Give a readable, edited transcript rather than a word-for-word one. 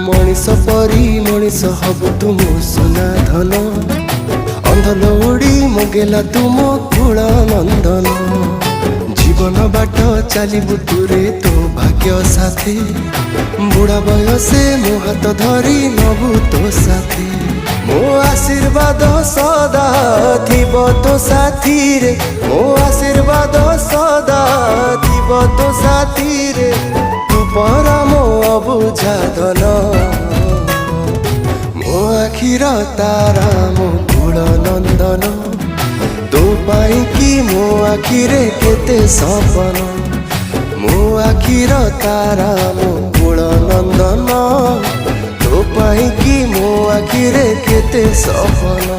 मनीष परी मनीष हबु तुम सुना धन अंधल उड़ी मगेला तुम कुल नंदन जीवन बाट चलबु तुरे तो भाग्य साथी बुढ़ा बयसे मो हाथ धरी नबु तो साथी मो आशीर्वाद सदा थिब तो साथी रे मो आशीर्वाद सदा थिब तो साथी रे तू परम अबुझा धन मो आखिर तारा मो कुल नंदन तो पाई कि मो आखिरे केते सपन मो आखिर तारा मो कुल नंदन तो पाई कि मो आखिरे केते सपन।